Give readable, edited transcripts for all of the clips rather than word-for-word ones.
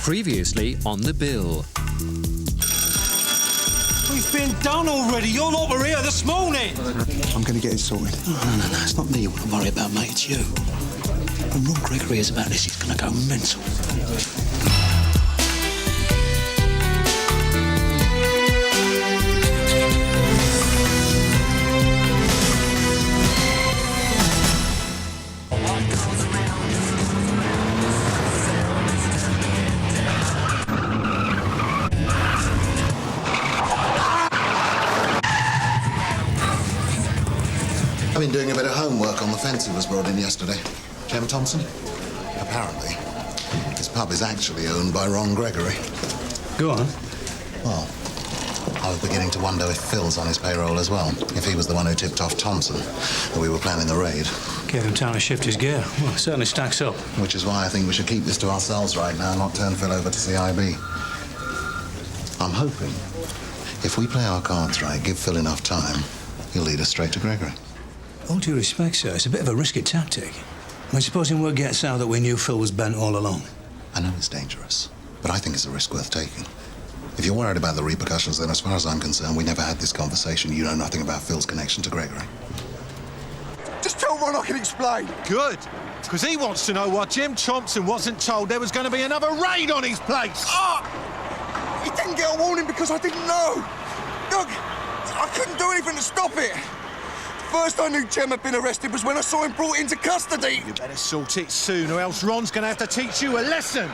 Previously on the bill. It's been done already. Your lot were here this morning. I'm going to get it sorted. No, it's not me you want to worry about, mate. It's you. When Ron Gregory is about this, he's going to go mental. I've been doing a bit of homework on the fence that was brought in yesterday. Jem Thompson? Apparently, this pub is actually owned by Ron Gregory. Go on. Well, I was beginning to wonder if Phil's on his payroll as well. If he was the one who tipped off Thompson that we were planning the raid. Gave him time to shift his gear. Well, it certainly stacks up. Which is why I think we should keep this to ourselves right now, not turn Phil over to CIB. I'm hoping if we play our cards right, give Phil enough time, he'll lead us straight to Gregory. All due respect, sir, it's a bit of a risky tactic. I mean, supposing word gets out that we knew Phil was bent all along. I know it's dangerous, but I think it's a risk worth taking. If you're worried about the repercussions, then as far as I'm concerned, we never had this conversation. You know nothing about Phil's connection to Gregory. Just tell Ron I can explain. Good, because he wants to know why Jem Thompson wasn't told there was going to be another raid on his place. He didn't get a warning because I didn't know. Look, I couldn't do anything to stop it. First I knew Jem had been arrested was when I saw him brought into custody. You better sort it soon, or else Ron's going to have to teach you a lesson.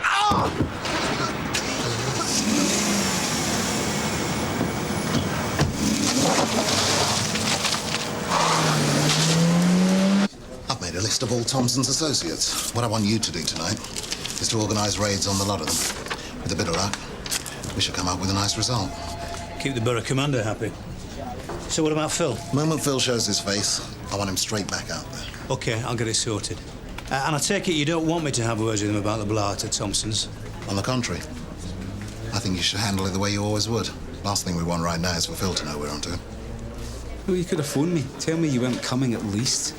I've made a list of all Thompson's associates. What I want you to do tonight is to organise raids on the lot of them. With a bit of luck, we should come up with a nice result. Keep the borough commander happy. So what about Phil? The moment Phil shows his face, I want him straight back out there. OK, I'll get it sorted. And I take it you don't want me to have words with him about the blowout at Thompson's? On the contrary, I think you should handle it the way you always would. Last thing we want right now is for Phil to know we're onto him. Well, you could have phoned me. Tell me you weren't coming at least.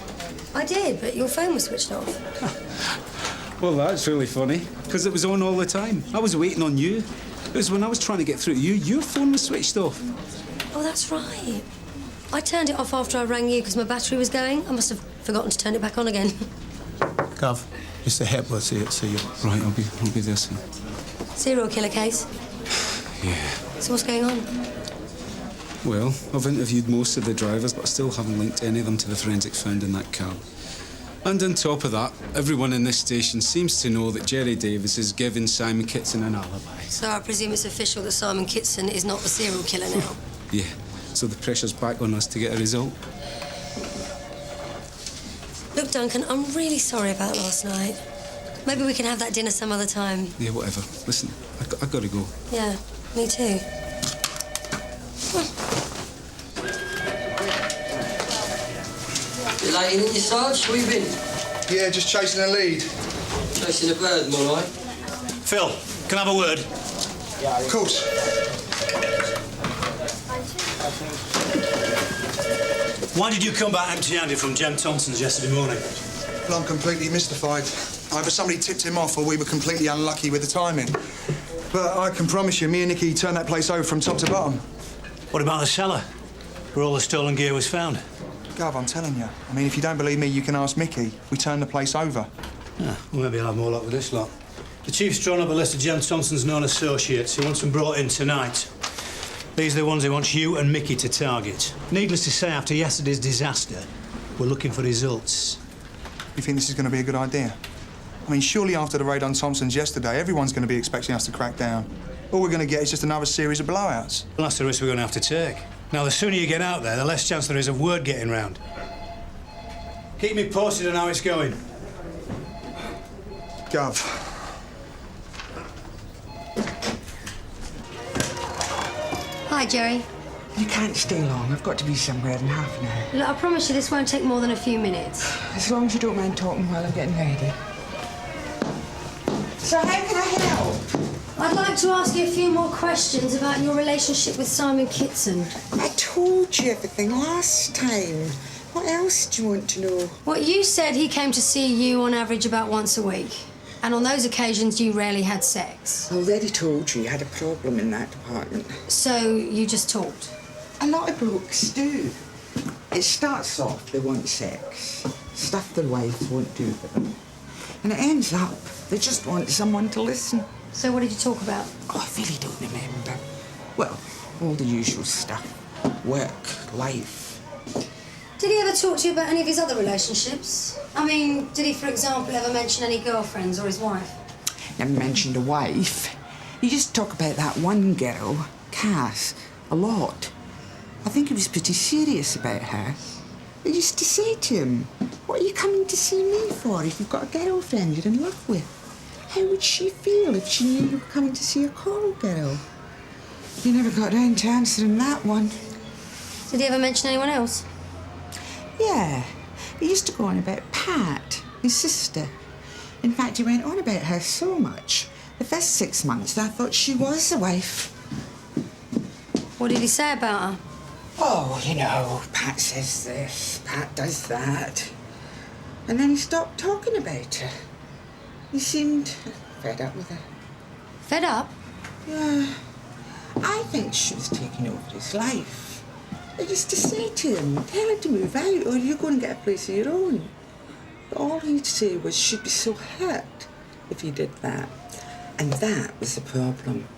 I did, but your phone was switched off. Well, that's really funny, because it was on all the time. I was waiting on you. It was when I was trying to get through to you, your phone was switched off. Oh, that's right. I turned it off after I rang you because my battery was going. I must have forgotten to turn it back on again. Gov, it's the Hep. Let's see it. See you. Right, I'll be there soon. Serial killer case? Yeah. So what's going on? Well, I've interviewed most of the drivers, but I still haven't linked any of them to the forensics found in that cab. And on top of that, everyone in this station seems to know that Jerry Davis is giving Simon Kitson an alibi. So I presume it's official that Simon Kitson is not the serial killer now? Yeah, so the pressure's back on us to get a result. Look, Duncan, I'm really sorry about last night. Maybe we can have that dinner some other time. Yeah, whatever. Listen, I gotta go. Yeah, me too. You late in your Sarge? Where you been? Yeah, just chasing a lead. Chasing a bird, all right. Phil, can I have a word? Of course. Why did you come back empty-handed from Jem Thompson's yesterday morning? Well, I'm completely mystified. Either somebody tipped him off or we were completely unlucky with the timing. But I can promise you, me and Nicky turned that place over from top to bottom. What about the cellar, where all the stolen gear was found? Gov, I'm telling you. I mean, if you don't believe me, you can ask Mickey. We turned the place over. Well, maybe I'll have more luck with this lot. The chief's drawn up a list of Jem Thompson's known associates. He wants them brought in tonight. These are the ones he wants you and Mickey to target. Needless to say, after yesterday's disaster, we're looking for results. You think this is going to be a good idea? I mean, surely after the raid on Thompson's yesterday, everyone's going to be expecting us to crack down. All we're going to get is just another series of blowouts. Well, that's the risk we're going to have to take. Now, the sooner you get out there, the less chance there is of word getting round. Keep me posted on how it's going. Gov. Hi, Jerry. You can't stay long. I've got to be somewhere in half an hour. Look, I promise you this won't take more than a few minutes. As long as you don't mind talking while I'm getting ready. So how can I help? I'd like to ask you a few more questions about your relationship with Simon Kitson. I told you everything last time. What else do you want to know? What you said he came to see you on average about once a week. And on those occasions, you rarely had sex? I already told you had a problem in that department. So you just talked? A lot of blokes do. It starts off they want sex, stuff their wife won't do for them. And it ends up they just want someone to listen. So what did you talk about? Oh, I really don't remember. Well, all the usual stuff. Work, life. Did he ever talk to you about any of his other relationships? I mean, did he, for example, ever mention any girlfriends or his wife? Never mentioned a wife. He just talked about that one girl, Cass, a lot. I think he was pretty serious about her. I used to say to him, what are you coming to see me for if you've got a girlfriend you're in love with? How would she feel if she knew you were coming to see a call girl? You never got round to answering that one. Did he ever mention anyone else? Yeah, he used to go on about Pat, his sister. In fact, he went on about her so much, the first 6 months I thought she was a wife. What did he say about her? Oh, you know, Pat says this, Pat does that. And then he stopped talking about her. He seemed fed up with her. Fed up? Yeah. I think she was taking over his life. I used to say to him, tell her to move out or you're going to get a place of your own. But all he'd say was she'd be so hurt if he did that. And that was the problem.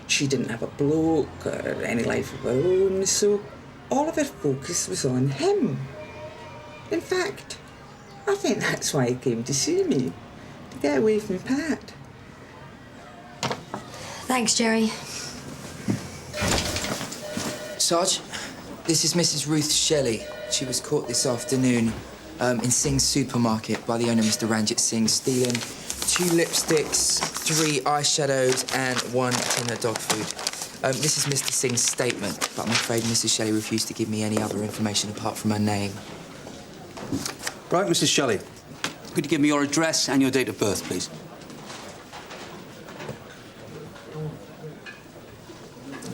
She didn't have a bloke or any life of her own, so all of her focus was on him. In fact, I think that's why he came to see me, to get away from Pat. Thanks, Jerry. Sarge, this is Mrs. Ruth Shelley. She was caught this afternoon in Singh's supermarket by the owner, Mr. Ranjit Singh, stealing 2 lipsticks, 3 eyeshadows, and 1 tin of dog food. This is Mr. Singh's statement, but I'm afraid Mrs. Shelley refused to give me any other information apart from her name. Right, Mrs. Shelley. Could you give me your address and your date of birth, please?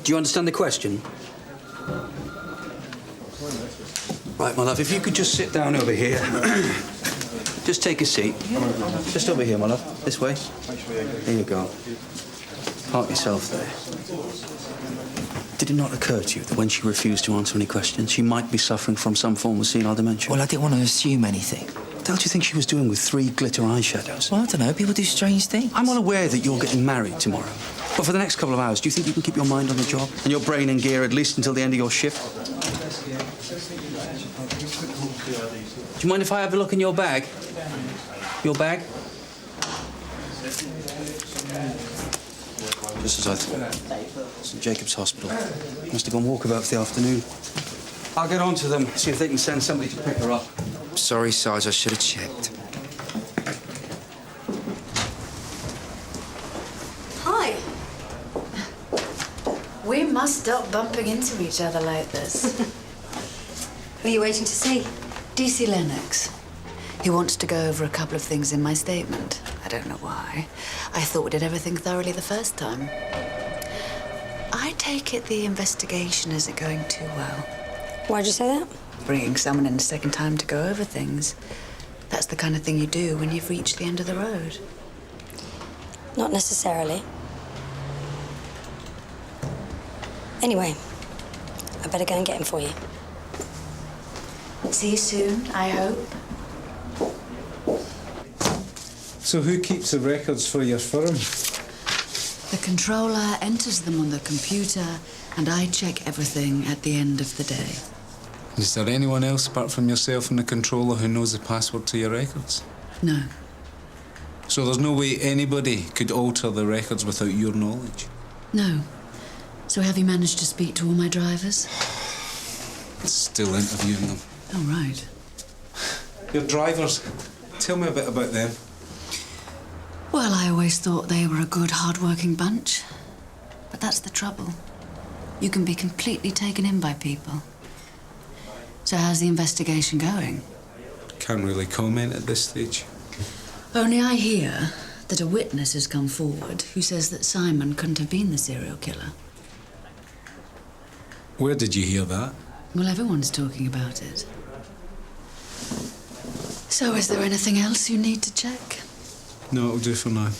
Do you understand the question? Right, my love, if you could just sit down over here. Just take a seat. Just over here, my love. This way. There you go. Park yourself there. Did it not occur to you that when she refused to answer any questions, she might be suffering from some form of senile dementia? Well, I didn't want to assume anything. What do you think she was doing with 3 glitter eyeshadows? Well, I don't know. People do strange things. I'm well aware that you're getting married tomorrow. But for the next couple of hours, do you think you can keep your mind on the job and your brain in gear at least until the end of your shift? Do you mind if I have a look in your bag? Your bag? Just as I thought. St. Jacob's Hospital. Must have gone walkabout for the afternoon. I'll get on to them, see if they can send somebody to pick her up. Sorry, Sarge, I should have checked. Hi. We must stop bumping into each other like this. Who are you waiting to see? DC Lennox. He wants to go over a couple of things in my statement. I don't know why. I thought we did everything thoroughly the first time. I take it the investigation isn't going too well. Why'd you say that? Bringing someone in a second time to go over things. That's the kind of thing you do when you've reached the end of the road. Not necessarily. Anyway, I better go and get him for you. See you soon, I hope. So who keeps the records for your firm? The controller enters them on the computer, and I check everything at the end of the day. Is there anyone else apart from yourself and the controller who knows the password to your records? No. So there's no way anybody could alter the records without your knowledge? No. So have you managed to speak to all my drivers? Still interviewing them. Oh, right. Your drivers, tell me a bit about them. Well, I always thought they were a good, hard-working bunch. But that's the trouble. You can be completely taken in by people. So how's the investigation going? Can't really comment at this stage. Only I hear that a witness has come forward who says that Simon couldn't have been the serial killer. Where did you hear that? Well, everyone's talking about it. So is there anything else you need to check? No, it'll do for now.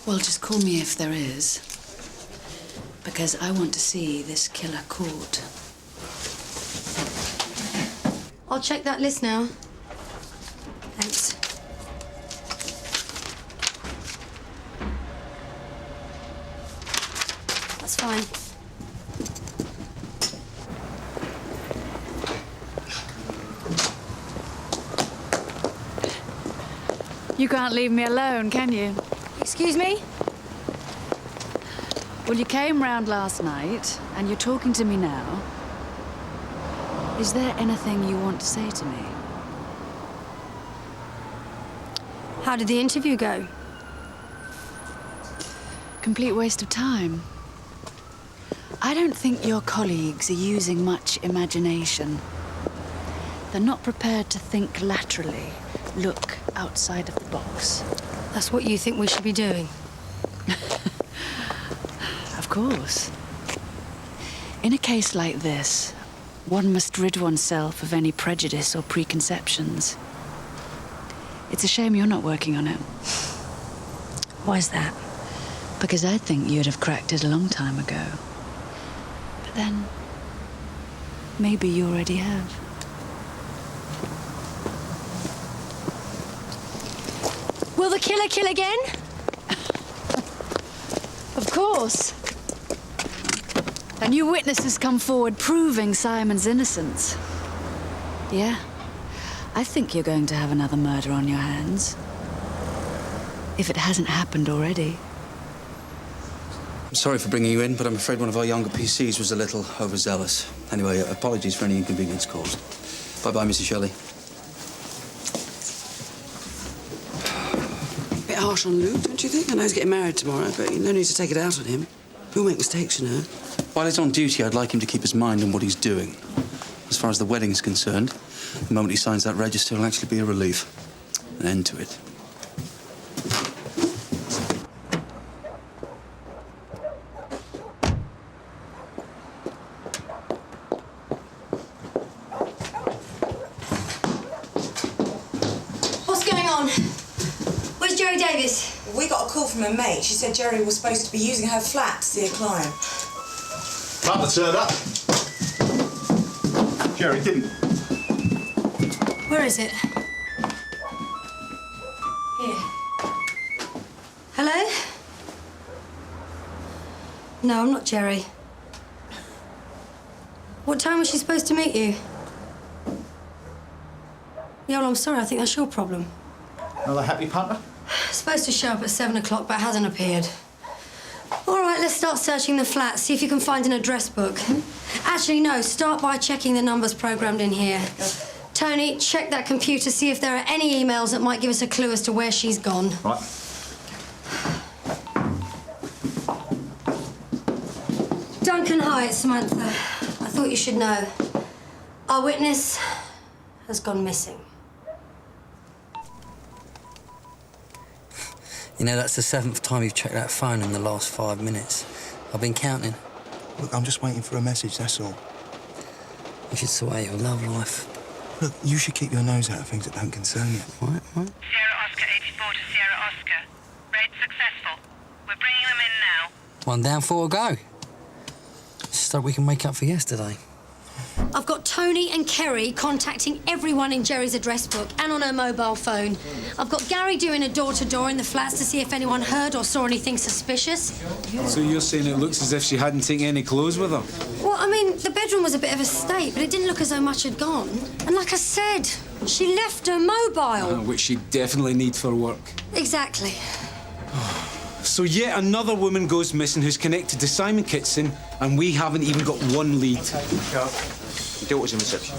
Well, just call me if there is. Because I want to see this killer caught. I'll check that list now. Thanks. That's fine. You can't leave me alone, can you? Excuse me? Well, you came round last night, and you're talking to me now. Is there anything you want to say to me? How did the interview go? Complete waste of time. I don't think your colleagues are using much imagination. They're not prepared to think laterally, look outside of the box. That's what you think we should be doing? Of course. In a case like this, one must rid oneself of any prejudice or preconceptions. It's a shame you're not working on it. Why's that? Because I think you'd have cracked it a long time ago. But then, maybe you already have. Will the killer kill again? Of course. A new witness has come forward proving Simon's innocence. Yeah, I think you're going to have another murder on your hands. If it hasn't happened already. I'm sorry for bringing you in, but I'm afraid one of our younger PCs was a little overzealous. Anyway, apologies for any inconvenience caused. Bye-bye, Mrs. Shelley. Bit harsh on Luke, don't you think? I know he's getting married tomorrow, but no need to take it out on him. He'll make mistakes, you know. While he's on duty, I'd like him to keep his mind on what he's doing. As far as the wedding's concerned, the moment he signs that register will actually be a relief. An end to it. What's going on? Where's Jerry Davis? We got a call from her mate. She said Jerry was supposed to be using her flat to see a client. Partner turned up. Jerry didn't. Where is it? Here. Hello? No, I'm not Jerry. What time was she supposed to meet you? Yeah, well, I'm sorry. I think that's your problem. Another happy partner? Supposed to show up at 7 o'clock, but hasn't appeared. All right, let's start searching the flat, see if you can find an address book. Actually, no, start by checking the numbers programmed in here. Tony, check that computer, see if there are any emails that might give us a clue as to where she's gone. Right. Duncan, hi, it's Samantha. I thought you should know. Our witness has gone missing. You know, that's the 7th time you've checked that phone in the last 5 minutes. I've been counting. Look, I'm just waiting for a message, that's all. You should sort out your love life. Look, you should keep your nose out of things that don't concern you. Right. Sierra Oscar 84 to Sierra Oscar. Raid successful. We're bringing them in now. 1 down, 4 to go. So we can make up for yesterday. I've got Tony and Kerry contacting everyone in Jerry's address book and on her mobile phone. I've got Gary doing a door-to-door in the flats to see if anyone heard or saw anything suspicious. So you're saying it looks as if she hadn't taken any clothes with her? Well, I mean, the bedroom was a bit of a state, but it didn't look as though much had gone. And like I said, she left her mobile. Which she definitely needs for work. Exactly. So yet another woman goes missing who's connected to Simon Kitson, and we haven't even got one lead. Your daughter's in reception.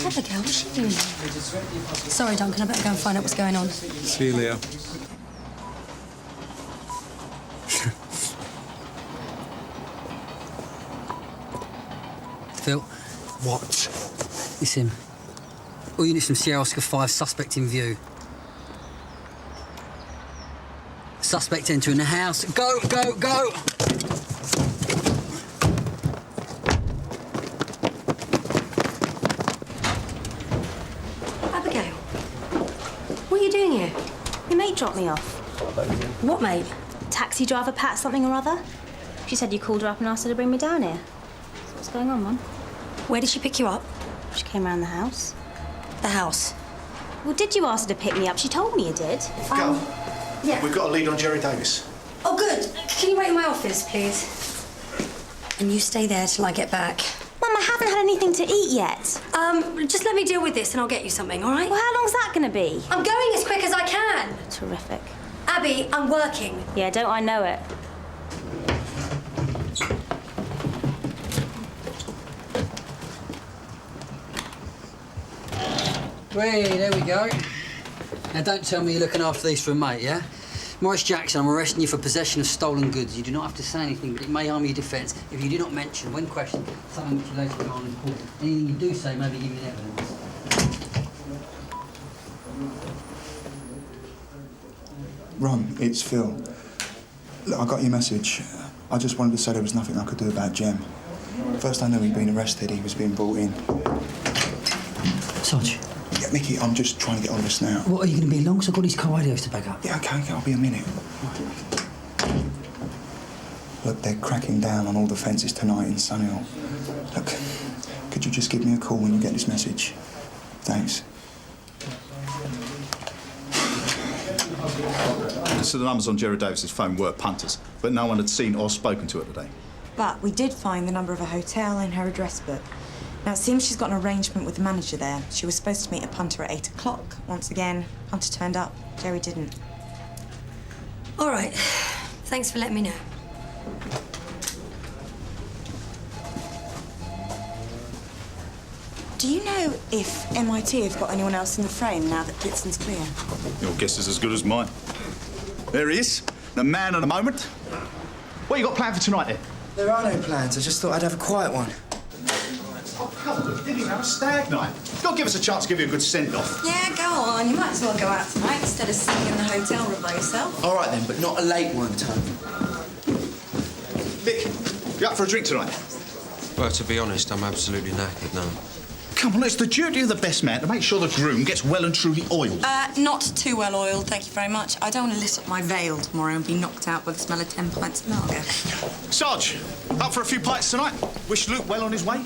Abigail, what's she doing? Sorry, Duncan, I better go and find out what's going on. See you later. Phil. What? It's him. All units from Sierra Oscar 5, suspect in view. Suspect entering the house. Go! Abigail, what are you doing here? Your mate dropped me off. What, mate? Taxi driver Pat something or other. She said you called her up and asked her to bring me down here. So what's going on, Mum? Where did she pick you up? She came around the house. The house? Well, did you ask her to pick me up? She told me you did. Yeah. We've got a lead on Jerry Davis. Oh, good. Can you wait in my office, please? And you stay there till I get back. Mum, I haven't had anything to eat yet. Just let me deal with this and I'll get you something, all right? Well, how long's that going to be? I'm going as quick as I can. Terrific. Abby, I'm working. Yeah, don't I know it? Hey, there we go. Now, don't tell me you're looking after these for a mate, yeah? Maurice Jackson, I'm arresting you for possession of stolen goods. You do not have to say anything, but it may harm your defence if you do not mention, when questioned, something which you later go on in court. Anything you do say may be given evidence. Ron, it's Phil. Look, I got your message. I just wanted to say there was nothing I could do about Jem. First I knew he'd been arrested, he was being brought in. Sarge. Yeah, Mickey, I'm just trying to get on this now. What, are you going to be long? 'Cause I've got these car radios to back up. Yeah, okay, I'll be a minute. Look, they're cracking down on all the fences tonight in Sunnyhill. Look, could you just give me a call when you get this message? Thanks. So the numbers on Jerry Davis's phone were punters, but no one had seen or spoken to her today. But we did find the number of a hotel in her address book. Now, it seems she's got an arrangement with the manager there. She was supposed to meet a punter at 8 o'clock. Once again, punter turned up. Jerry didn't. All right. Thanks for letting me know. Do you know if MIT have got anyone else in the frame now that Kitson's clear? Your guess is as good as mine. There he is, the man of the moment. What you got planned for tonight, then? There are no plans. I just thought I'd have a quiet one. Oh, come on, you didn't even have a stag night. You'll give us a chance to give you a good send-off. Yeah, go on. You might as well go out tonight instead of sitting in the hotel room by yourself. All right, then, but not a late one, Tony. Vic, you up for a drink tonight? Well, to be honest, I'm absolutely knackered now. Come on, it's the duty of the best man to make sure the groom gets well and truly oiled. Not too well oiled, thank you very much. I don't want to lit up my veil tomorrow and be knocked out by the smell of 10 pints of lager. Sarge, up for a few pints tonight? Wish Luke well on his way?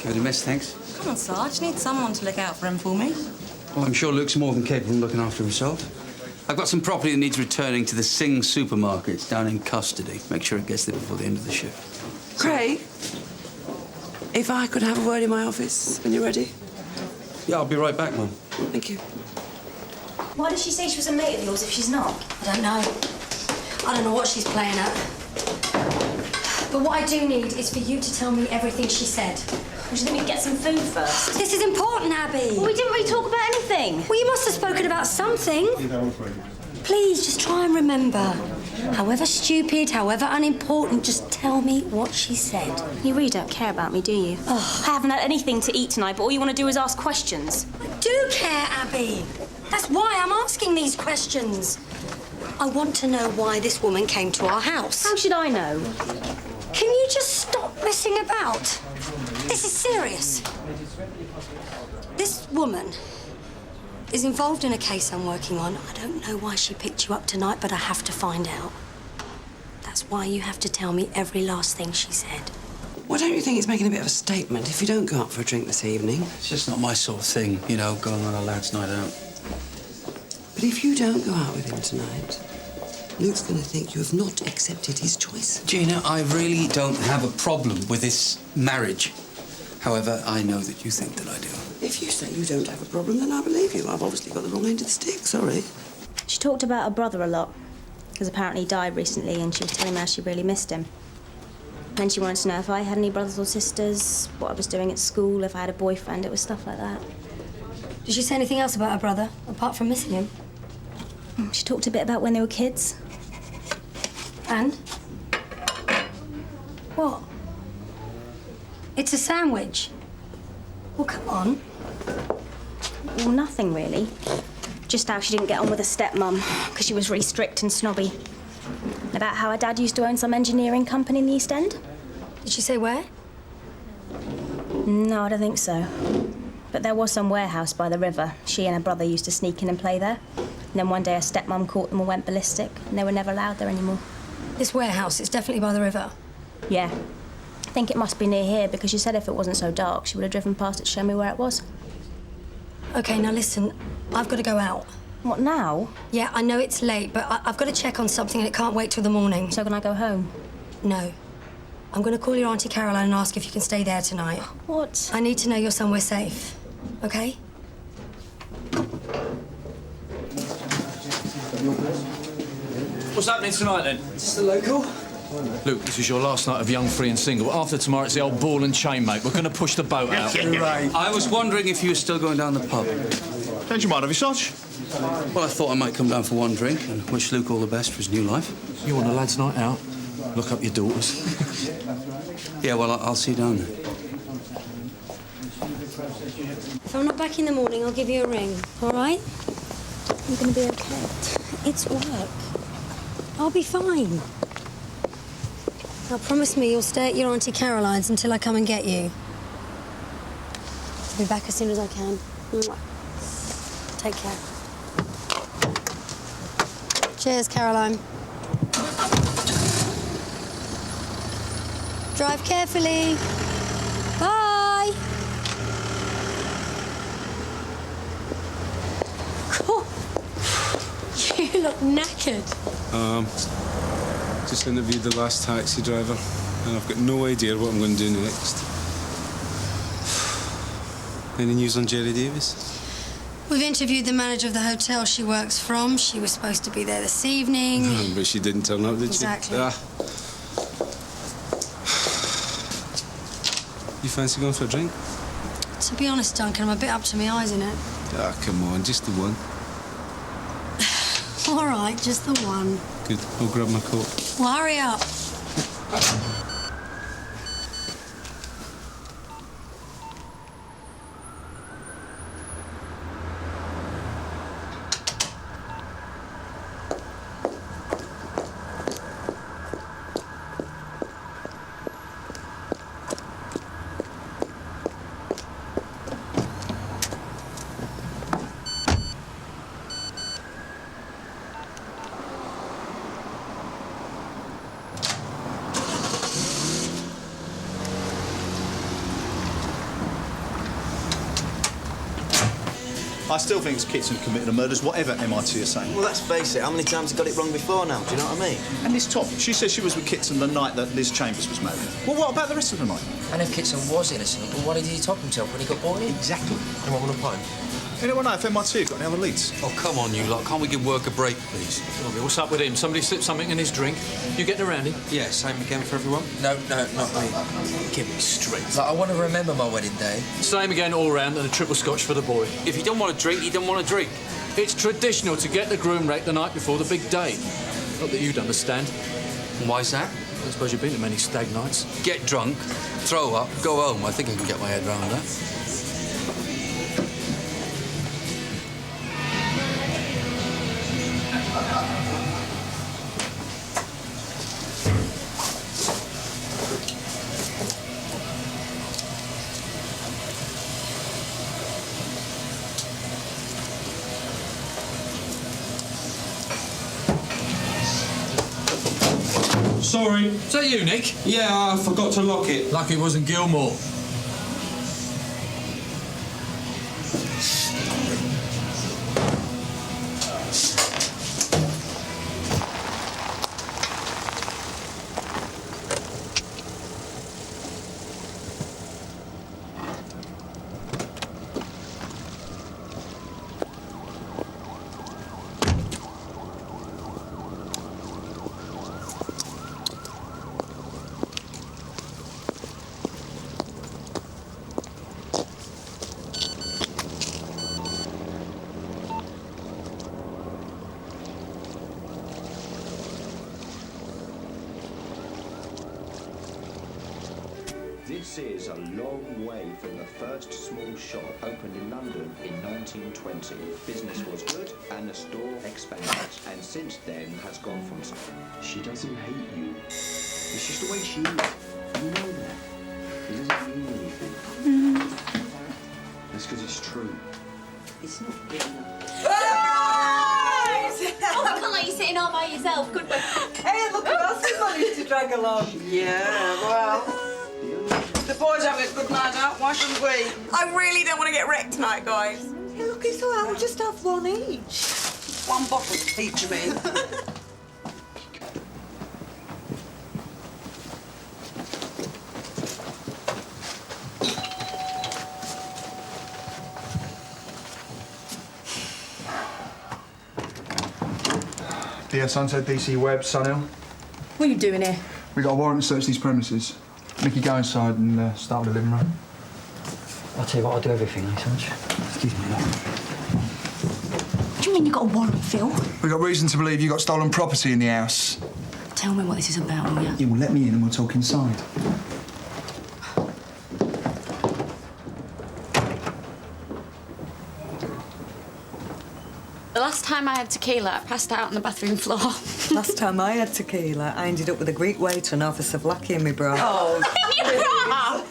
Give it a miss, thanks. Come on, Sarge. Need someone to look out for him for me. Well, I'm sure Luke's more than capable of looking after himself. I've got some property that needs returning to the Sing supermarkets down in custody. Make sure it gets there before the end of the shift. Craig, if I could have a word in my office when you're ready. Yeah, I'll be right back, Mum. Thank you. Why did she say she was a mate of yours if she's not? I don't know. I don't know what she's playing at. But what I do need is for you to tell me everything she said. Would you let me get some food first? This is important, Abby. Well, we didn't really talk about anything. Well, you must have spoken about something. Please, just try and remember. However stupid, however unimportant, just tell me what she said. You really don't care about me, do you? Oh. I haven't had anything to eat tonight, but all you want to do is ask questions. I do care, Abby. That's why I'm asking these questions. I want to know why this woman came to our house. How should I know? Can you just stop messing about? This is serious. This woman is involved in a case I'm working on. I don't know why she picked you up tonight, but I have to find out. That's why you have to tell me every last thing she said. Why don't you think it's making a bit of a statement if you don't go out for a drink this evening? It's just not my sort of thing, you know, going on a lad's night out. But if you don't go out with him tonight, Luke's going to think you have not accepted his choice. Gina, I really don't have a problem with this marriage. However, I know that you think that I do. If you say you don't have a problem, then I believe you. I've obviously got the wrong end of the stick, sorry. She talked about her brother a lot, because apparently he died recently, and she was telling me how she really missed him. And she wanted to know if I had any brothers or sisters, what I was doing at school, if I had a boyfriend. It was stuff like that. Did she say anything else about her brother, apart from missing him? She talked a bit about when they were kids. And? What? It's a sandwich. Well, come on. Well, nothing really. Just how she didn't get on with her stepmum, because she was really strict and snobby. About how her dad used to own some engineering company in the East End. Did she say where? No, I don't think so. But there was some warehouse by the river. She and her brother used to sneak in and play there. And then one day her stepmom caught them and went ballistic, and they were never allowed there anymore. This warehouse, it's definitely by the river. Yeah. I think it must be near here because she said if it wasn't so dark, she would have driven past it to show me where it was. OK, now listen, I've got to go out. What, now? Yeah, I know it's late, but I've got to check on something and it can't wait till the morning. So can I go home? No. I'm going to call your Auntie Caroline and ask if you can stay there tonight. What? I need to know you're somewhere safe, OK? What's happening tonight, then? Just a local. Luke, this is your last night of young, free and single. After tomorrow, it's the old ball and chain, mate. We're going to push the boat out. Right. I was wondering if you were still going down the pub. Don't you mind, have you, Sarge? Well, I thought I might come down for one drink and wish Luke all the best for his new life. You want a lad's night out? Look up your daughters. Yeah, well, I'll see you down there. If I'm not back in the morning, I'll give you a ring, all right? I'm going to be OK. It's work. I'll be fine. Now, promise me you'll stay at your Auntie Caroline's until I come and get you. I'll be back as soon as I can. Mwah. Take care. Cheers, Caroline. Drive carefully. Bye. You look knackered. Just interviewed the last taxi driver, and I've got no idea what I'm going to do next. Any news on Jerry Davis? We've interviewed the manager of the hotel she works from. She was supposed to be there this evening. But she didn't turn up, did Exactly. she? You fancy going for a drink? To be honest, Duncan, I'm a bit up to my eyes in it. Ah, come on, just the one. All right, just the one. Good, I'll grab my coat. Well, hurry up. I still think it's Kitson who committed the murders, whatever MIT are saying. Well, let's face it, how many times have got it wrong before now? Do you know what I mean? And this top, she says she was with Kitson the night that Liz Chambers was married. Well, what about the rest of the night? And if Kitson was innocent, well, why did he top himself when he got brought in? Exactly. Anyone want a pint? Anyone know if MIT have got any other leads? Oh, come on, you lot. Can't we give work a break, please? What's up with him? Somebody slipped something in his drink. You getting around him? Yeah, same again for everyone? No, not me. Give me straight. Like, I want to remember my wedding day. Same again all round and a triple scotch for the boy. If he don't want to drink, he don't want to drink. It's traditional to get the groom raked the night before the big day. Not that you'd understand. And why's that? I suppose you've been to many stag nights. Get drunk, throw up, go home. I think I can get my head round that. Sorry. Is that you, Nick? Yeah, I forgot to lock it. Lucky it wasn't Gilmore. This is a long way from the first small shop opened in London in 1920. Business was good and the store expanded, and since then has gone from... She doesn't hate you. It's just the way she is. You know that. It doesn't mean anything. That's because it's true. It's not good enough. can't let you sitting all by yourself, could we? Hey, look at us, we managed to drag along. Yeah, well, the boys having a good night out, why shouldn't we? I really don't want to get wrecked tonight, guys. Hey, look, it's all right, we'll just have one each. One bottle each, I mean. Dear Sunset DC Webb, Sunhill. What are you doing here? We got a warrant to search these premises. Mickey, go inside and start with the living room. I'll tell you what, I'll do everything, eh, Sonch? Excuse me, love. What do you mean you got a warrant, Phil? We got reason to believe you got stolen property in the house. Tell me what this is about, will you? You will let me in and we'll talk inside. The last time I had tequila, I passed out on the bathroom floor. Last time I had tequila, I ended up with a Greek waiter and half a souvlaki in my bra. Oh,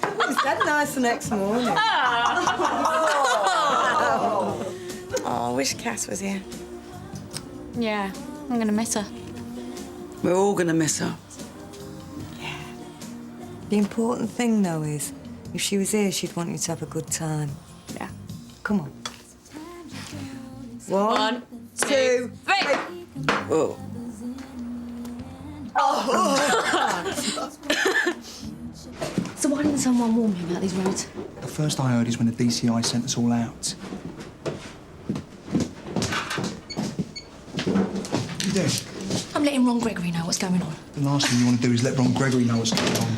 It was dead nice the next morning. Oh, I wish Cass was here. Yeah, I'm gonna miss her. We're all gonna miss her. Yeah. The important thing, though, is if she was here, she'd want you to have a good time. Yeah. Come on. One, two, three. Oh. So why didn't someone warn me about these roads? The first I heard is when the DCI sent us all out. What are you doing? I'm letting Ron Gregory know what's going on. The last thing you want to do is let Ron Gregory know what's going on.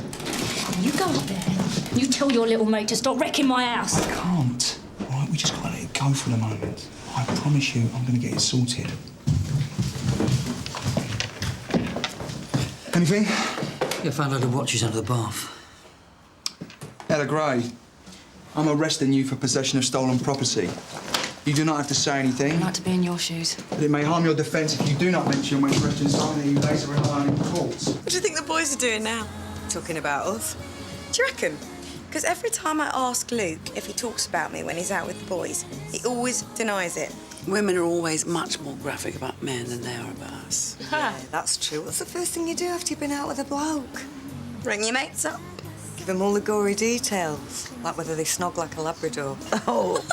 You go up there. You tell your little mate to stop wrecking my house. I can't. All right, we just gotta let it go for the moment. I promise you, I'm gonna get it sorted. Anything? Yeah, I found a load of watches under the bath. Ella Gray, I'm arresting you for possession of stolen property. You do not have to say anything, I'd like to be in your shoes. but it may harm your defence if you do not mention when questions something that you later rely on in court. What do you think the boys are doing now? Talking about us. Do you reckon? Because every time I ask Luke if he talks about me when he's out with the boys, he always denies it. Women are always much more graphic about men than they are about us. Yeah, that's true. What's the first thing you do after you've been out with a bloke? Ring your mates up. Give them all the gory details, like whether they snog like a Labrador. Oh.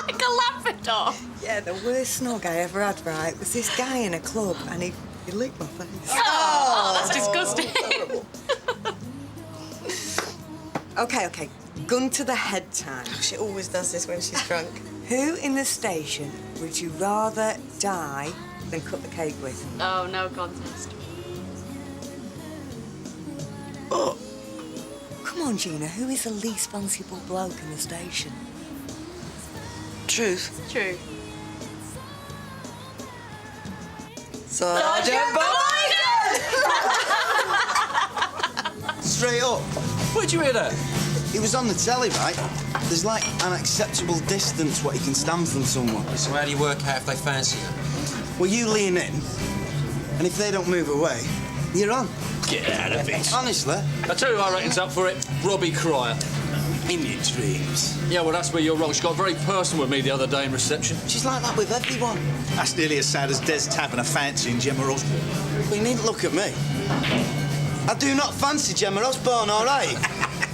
Like a Labrador? Yeah, the worst snog I ever had, right, was this guy in a club and he licked my face. Oh, that's disgusting. Okay. Gun to the head time. She always does this when she's drunk. Who in the station would you rather die than cut the cake with? Oh, no contest. Oh. Come on, Gina, who is the least fanciable bloke in the station? Truth. True. Sergeant Boyden! Straight up. Where'd you hear that? He was on the telly, right? There's like an acceptable distance what you can stand from someone. So how do you work out if they fancy you? Well, you lean in, and if they don't move away, you're on. Get out of it. Honestly. I tell you who I reckon's up for it. Robbie Cryer. In your dreams. Yeah, well, that's where you're wrong. She got very personal with me the other day in reception. She's like that with everyone. That's nearly as sad as Des having a fancy in Gemma Osborne. Well, you needn't look at me. I do not fancy Gemma Osborne, all right?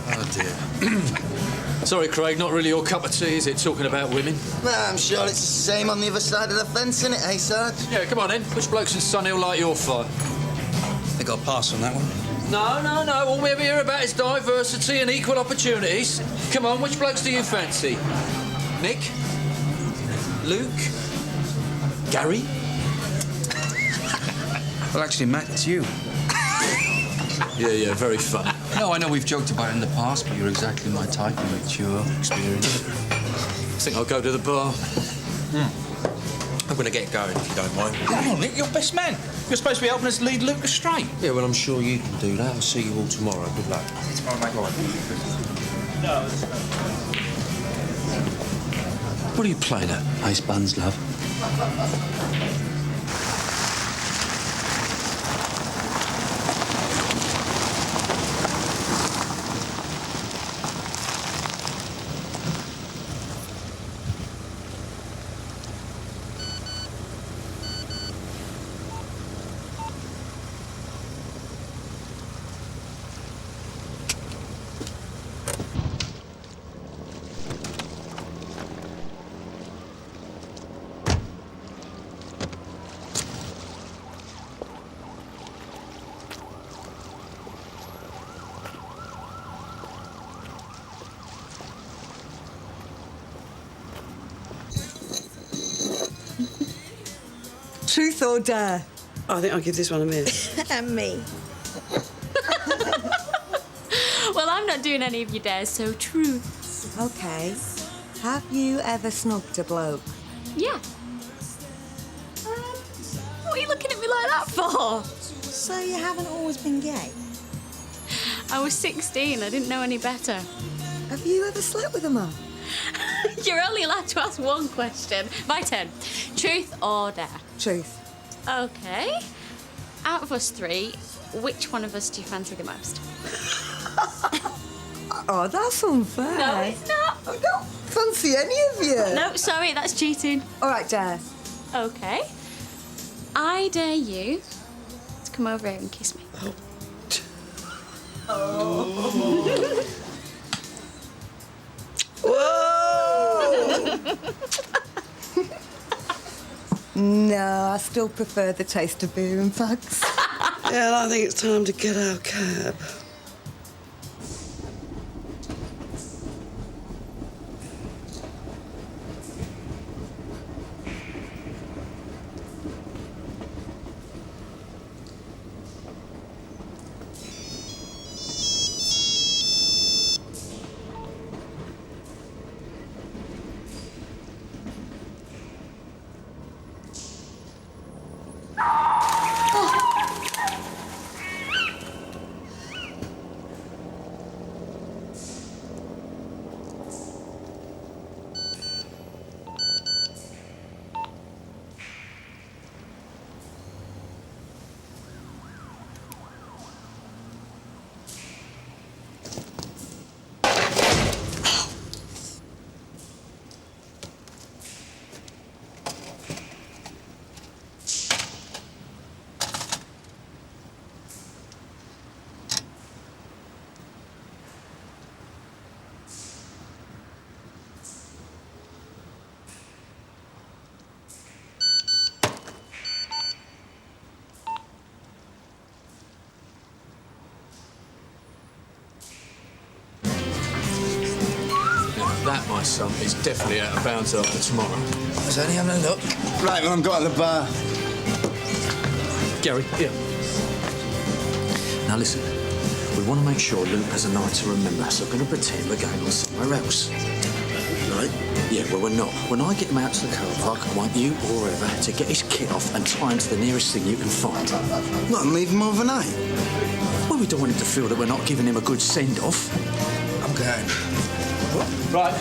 Oh, dear. Sorry, Craig, not really your cup of tea, is it, talking about women? Well, I'm sure it's the same on the other side of the fence, isn't it, hey, Sarge? Yeah, come on then. Which blokes in Sunhill light your fire? They got a pass on that one. No. All we ever hear about is diversity and equal opportunities. Come on, which blokes do you fancy? Nick? Luke? Gary? Well, actually, Matt, it's you. Yeah, very funny. No, I know we've joked about it in the past, but you're exactly my type. You're mature, experienced. I think I'll go to the bar. I'm going to get going, if you don't mind. Come on, Nick, you're best man. You're supposed to be helping us lead Luke astray. Yeah, well, I'm sure you can do that. I'll see you all tomorrow. Good luck. See you tomorrow, mate. Right. What are you playing at? Ace Buns, love. Truth or dare? I think I'll give this one a miss. And me. Well, I'm not doing any of your dares, so truth. OK. Have you ever snubbed a bloke? Yeah. What are you looking at me like that for? So you haven't always been gay? I was 16. I didn't know any better. Have you ever slept with a man? You're only allowed to ask one question. My turn. Truth or dare? Truth. OK. Out of us three, which one of us do you fancy the most? Oh, that's unfair. No, it's not. I don't fancy any of you. No, sorry, that's cheating. All right, dare. OK. I dare you to come over here and kiss me. Oh. Whoa! No, I still prefer the taste of beer and fags. Yeah, I think it's time to get our cab. That, my son, is definitely out of bounds after tomorrow. I was only having a look. Right, well, I'm got at the bar. Gary, here. Now listen, we want to make sure Luke has a night to remember, so we're going to pretend we're going on somewhere else. Right? Yeah, well, we're not. When I get him out to the car park, I want you or whoever to get his kit off and tie him to the nearest thing you can find. What, and leave him overnight? Well, we don't want him to feel that we're not giving him a good send-off. I'm going. Right,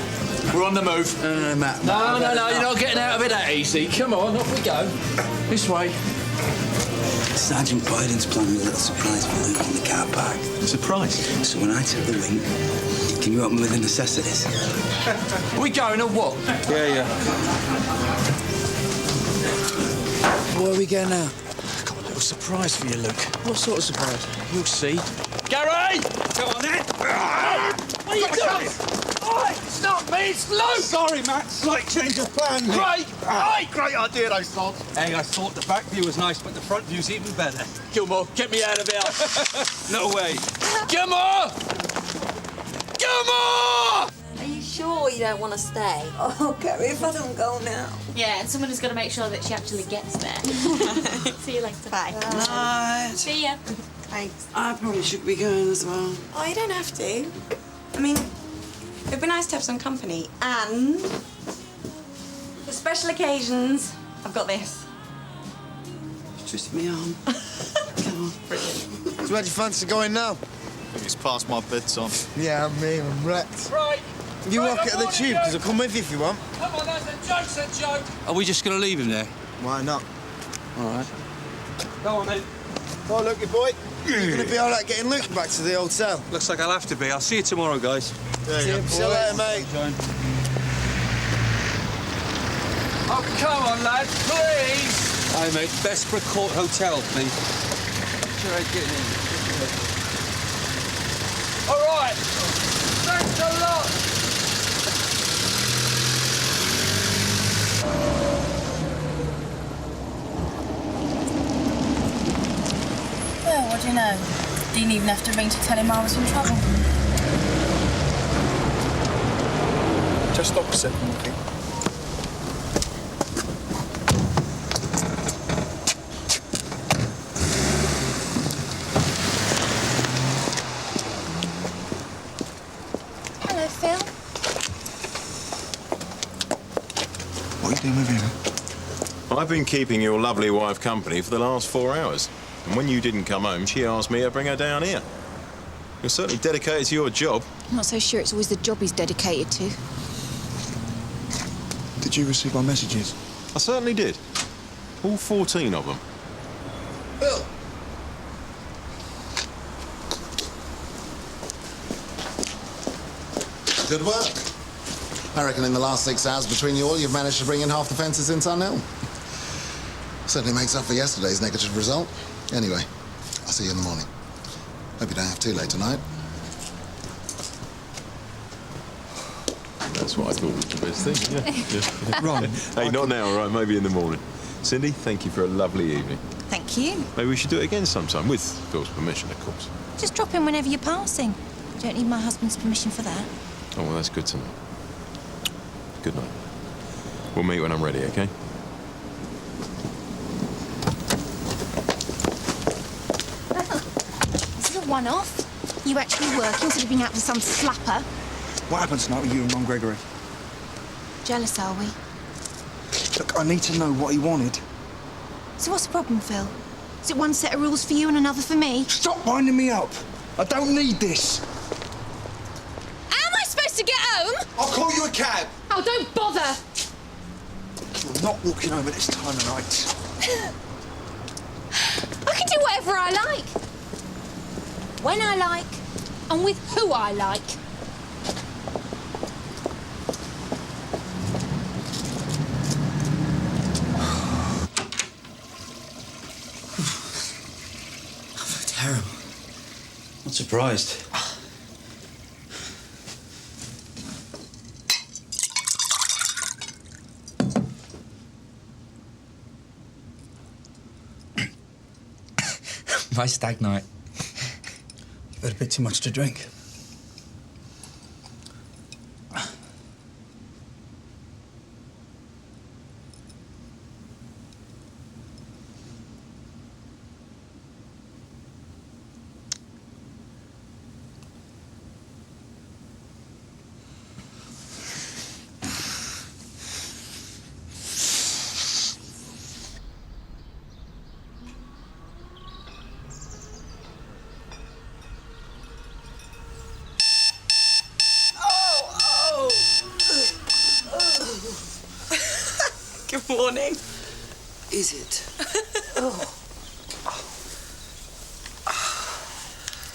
we're on the move. Matt. No, you're not getting out of it that easy. Come on, off we go. This way. Sergeant Biden's planning a little surprise for Luke in the car park. Surprise? So when I take the wing, can you help me with the necessities? We going or what? Yeah. Where are we going now? I've got a little surprise for you, Luke. What sort of surprise? You'll see. Gary! Come on then! What are you doing? Oi! It's not me, it's Luke! Sorry, Matt. Slight change of plan. Great! Oi! Great idea, those sods. Hey, I thought the back view was nice, but the front view's even better. Gilmore, get me out of here. No way. Gilmore! Gilmore! Are you sure you don't want to stay? Oh, Kerry, if I don't go now. Yeah, and someone has got to make sure that she actually gets there. See you later. Bye. Night. See ya. Thanks. I probably should be going as well. Oh, you don't have to. I mean, it'd be nice to have some company. And for special occasions, I've got this. Twist me arm. Come on. So where do you fancy going now? I think it's past my bedtime. Yeah, I'm wrecked. Right. You Right, walk it at the tube, because I'll come with you if you want. Come on, that's a joke. Are we just going to leave him there? Why not? All right. Go on, then. Oh, look, boy. You're going to be all right getting Luke back to the hotel? Looks like I'll have to be. I'll see you tomorrow, guys. See you later, mate. Oh, come on, lads, please. Hi, mate. Bessborough Court Hotel, please. Sure, get in. All right. Thanks a lot. Well, what do you know? Didn't even have to ring to tell him I was in trouble. Just stop a second, okay? Staying with you? I've been keeping your lovely wife company for the last 4 hours. And when you didn't come home, she asked me to bring her down here. You're certainly dedicated to your job. I'm not so sure it's always the job he's dedicated to. Did you receive my messages? I certainly did. All 14 of them. Bill! Good work. I reckon in the last 6 hours between you all, you've managed to bring in half the fences in Sun Hill. Certainly makes up for yesterday's negative result. Anyway, I'll see you in the morning. Hope you don't have too late tonight. That's what I thought was the best thing, yeah. Ron. Hey, not now, all right? Maybe in the morning. Cindy, thank you for a lovely evening. Thank you. Maybe we should do it again sometime, with Phil's permission, of course. Just drop in whenever you're passing. Don't need my husband's permission for that. Oh, well, that's good to know. Good night. We'll meet when I'm ready, OK? Is it a one-off? You actually working instead of being out with some slapper? What happened tonight with you and Ron Gregory? Jealous, are we? Look, I need to know what he wanted. So what's the problem, Phil? Is it one set of rules for you and another for me? Stop winding me up. I don't need this. How am I supposed to get home? I'll call you a cab. Oh, don't bother. You're not walking home at this time of night. I can do whatever I like. When I like, and with who I like. Terrible. Not surprised. My stag night. You've had a bit too much to drink. Good morning. Is it?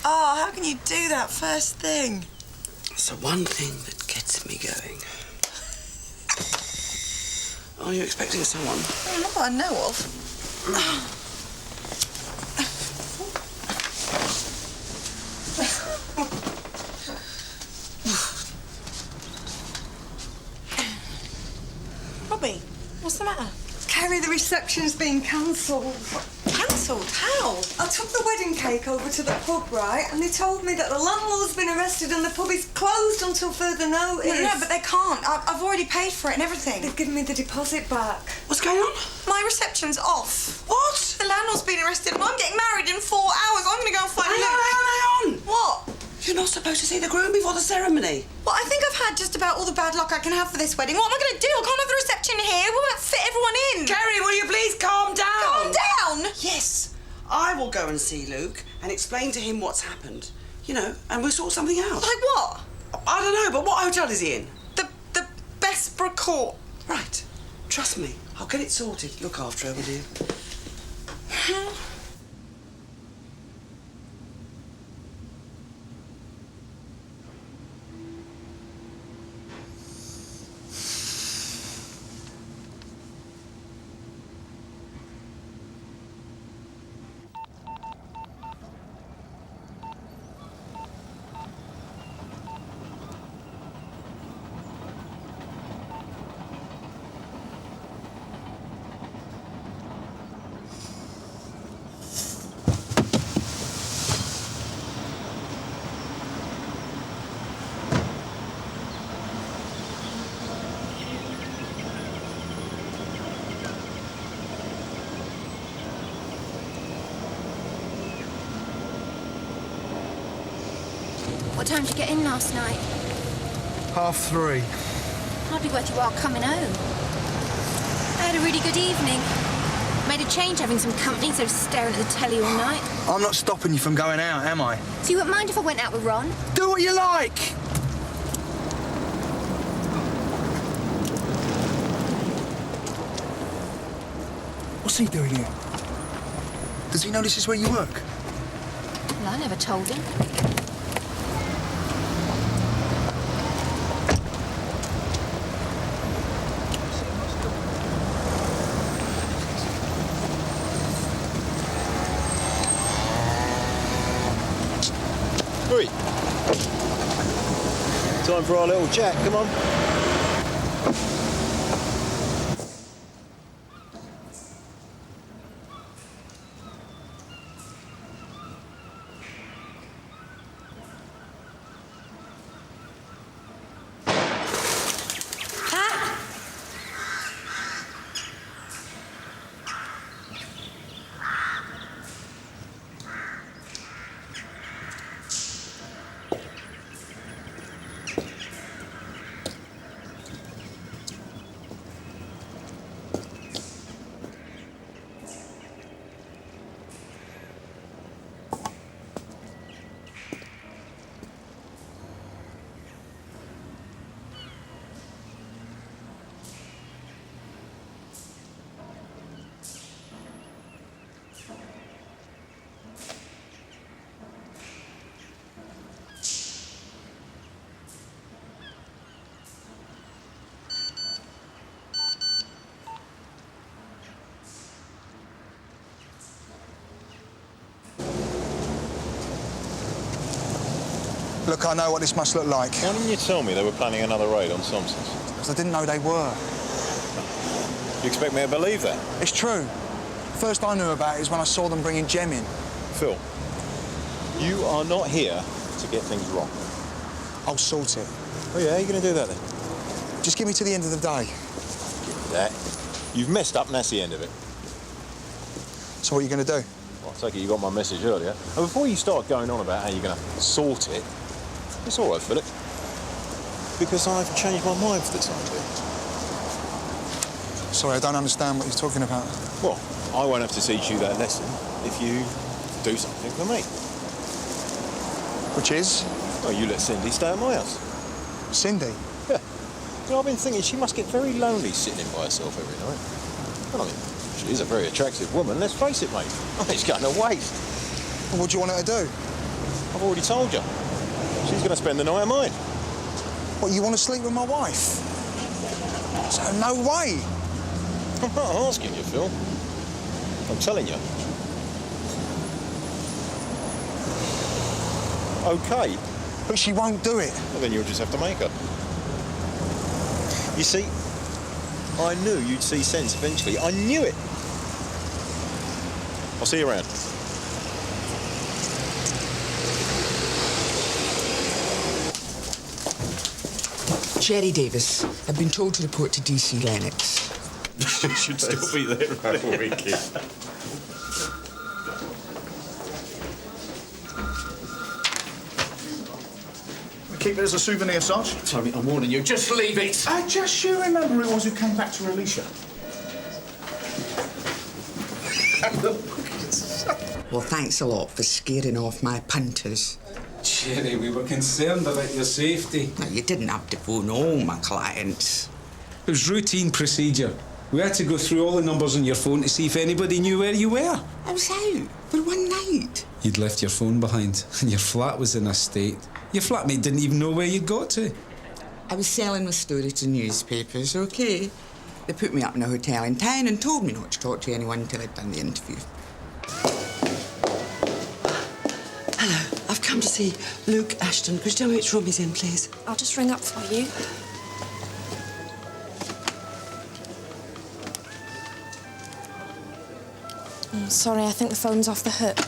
Oh, how can you do that first thing? It's the one thing that gets me going. Are you expecting someone? Not that I know of. Robbie, what's the matter? Kerry, the reception's been cancelled. Cancelled? How? I took the wedding cake over to the pub, right? And they told me that the landlord's been arrested and the pub is closed until further notice. No, but they can't. I've already paid for it and everything. They've given me the deposit back. What's going on? My reception's off. What? The landlord's been arrested and I'm getting married in 4 hours. I'm going to go and find Luke. Hang on! What? You're not supposed to see the groom before the ceremony. Well, I think I've had just about all the bad luck I can have for this wedding. What am I going to do? I can't have the reception here. We won't fit everyone in. Kerry, will you please calm down? Calm down? Yes. I will go and see Luke and explain to him what's happened. You know, and we'll sort something out. Like what? I don't know, but what hotel is he in? The Bessborough Court. Right. Trust me. I'll get it sorted. Look after her, will you? What time did you get in last night? 3:30. Hardly worth your while coming home. I had a really good evening. Made a change having some company instead of staring at the telly all night. I'm not stopping you from going out, am I? So you wouldn't mind if I went out with Ron? Do what you like! What's he doing here? Does he know this is where you work? Well, I never told him. Oi. Time for our little chat, come on. Look, I know what this must look like. Why didn't you tell me they were planning another raid on Thompson's? Because I didn't know they were. You expect me to believe that? It's true. First I knew about it is when I saw them bringing Jem in. Phil, you are not here to get things wrong. I'll sort it. Oh, yeah? How are you going to do that, then? Just give me to the end of the day. That. You've messed up, and that's the end of it. So what are you going to do? Well, I take it you got my message earlier. And before you start going on about how you're going to sort it, it's all right, Philip. Because I've changed my mind for the time being. Sorry, I don't understand what you're talking about. Well, I won't have to teach you that lesson if you do something for me. Which is? Oh, you let Cindy stay at my house. Cindy? Yeah. You know, I've been thinking she must get very lonely sitting in by herself every night. Well, I mean, she is a very attractive woman, let's face it, mate. It's going to waste. Well, what do you want her to do? I've already told you. She's going to spend the night at mine. What, you want to sleep with my wife? So, no way! I'm not asking you, Phil. I'm telling you. OK. But she won't do it. Well, then you'll just have to make her. You see, I knew you'd see sense eventually. I knew it. I'll see you around. Sherry Davis. I've been told to report to DC Lennox. She should still be there, right? Wicked. Keep it as a souvenir, Sarge. Tony, I'm warning you. Just leave it. Just you remember who it was who came back to release you. Well, thanks a lot for scaring off my punters. Cherry, we were concerned about your safety. Now, you didn't have to phone all my clients. It was routine procedure. We had to go through all the numbers on your phone to see if anybody knew where you were. I was out for one night. You'd left your phone behind, and your flat was in a state. Your flatmate didn't even know where you'd got to. I was selling my story to newspapers, OK? They put me up in a hotel in town and told me not to talk to anyone until I'd done the interview. Hello, I've come to see Luke Ashton. Could you tell me which room he's in, please? I'll just ring up for you. Sorry, I think the phone's off the hook.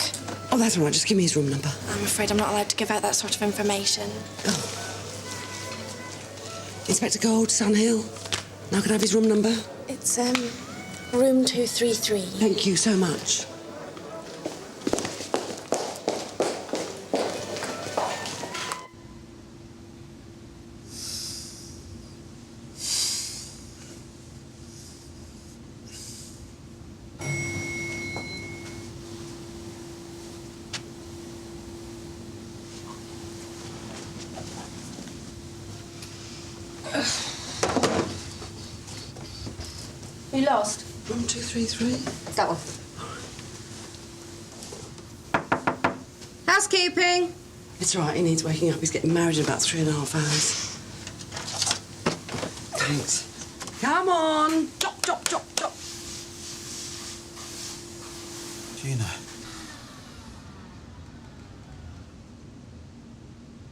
Oh, that's all right. Just give me his room number. I'm afraid I'm not allowed to give out that sort of information. Oh. Inspector Gold, Sunhill. Now, could I have his room number? It's, room 233. Thank you so much. You lost? Room 233. That one. Housekeeping. It's all right, he needs waking up. He's getting married in about 3.5 hours. Thanks. Come on! Chop, chop, chop, chop. Gina.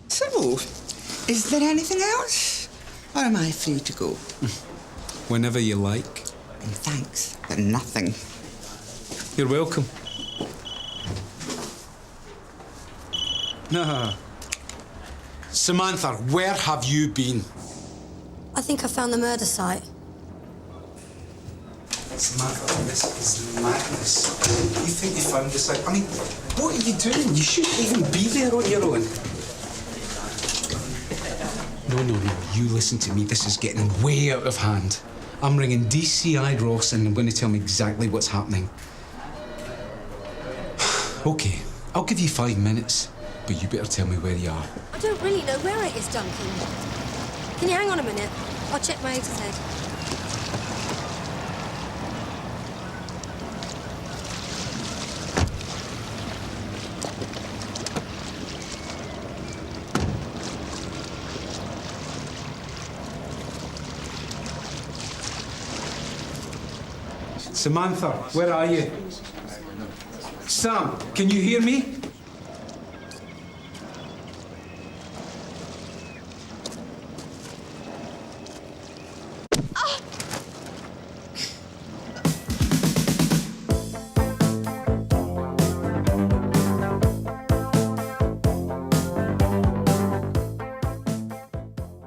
So, is there anything else? Or am I free to go? Whenever you like. And thanks for nothing. You're welcome. No. Samantha, where have you been? I think I found the murder site. Samantha, this is madness. You think you found the site? I mean, what are you doing? You shouldn't even be there on your own. No. You listen to me. This is getting way out of hand. I'm ringing DCI Ross and I'm going to tell me exactly what's happening. OK, I'll give you 5 minutes, but you better tell me where you are. I don't really know where it is, Duncan. Can you hang on a minute? I'll check my A to Z. Samantha, where are you? Sam, can you hear me?